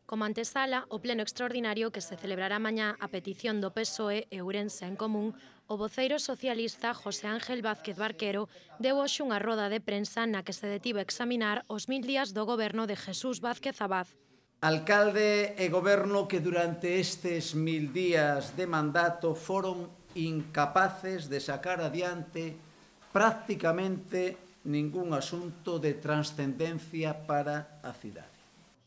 Como antesala, o pleno extraordinario que se celebrará mañá a petición do PSOE e Ourense en Común, o voceiro socialista José Ángel Vázquez Barquero deu hoxe unha roda de prensa na que se detivo a examinar os 1000 días do goberno de Jesús Vázquez Abad. Alcalde e goberno que durante estes 1000 días de mandato foron incapaces de sacar adiante prácticamente ningún asunto de trascendencia para a cidade.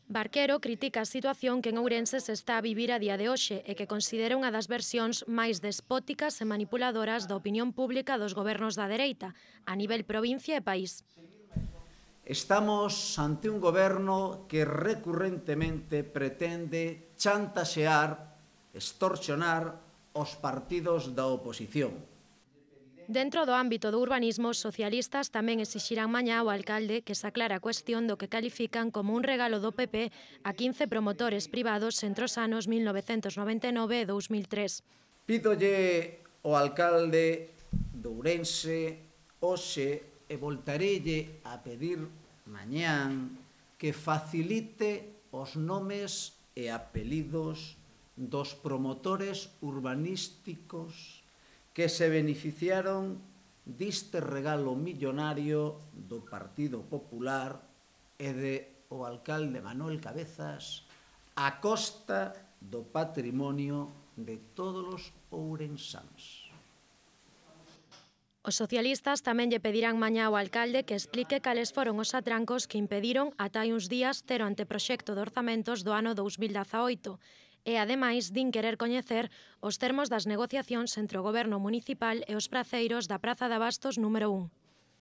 Barquero critica a situación que en Ourense se está a vivir a día de hoxe e que considera unha das versións máis despóticas e manipuladoras da opinión pública dos gobernos da dereita, a nivel provincia e país. Estamos ante un goberno que recurrentemente pretende chantaxear, extorsionar os partidos da oposición. Dentro do ámbito do urbanismo, os socialistas tamén exixirán mañá ao alcalde que se aclara a cuestión do que califican como un regalo do PP a 15 promotores privados entre os anos 1999 e 2003. Pídolle ao alcalde de Ourense hoxe e voltarelle a pedir mañán que facilite os nomes e apelidos dos promotores urbanísticos que se beneficiaron diste regalo millonario do Partido Popular e do alcalde Manuel Cabezas a costa do patrimonio de todos os ourensáns. Os socialistas tamén lle pedirán mañá ao alcalde que explique cales foron os atrancos que impediron ata hai uns días ter o anteproxecto de orzamentos do ano 2018 e, ademais, din querer coñecer os termos das negociacións entre o goberno municipal e os praceiros da Praza de Abastos número 1.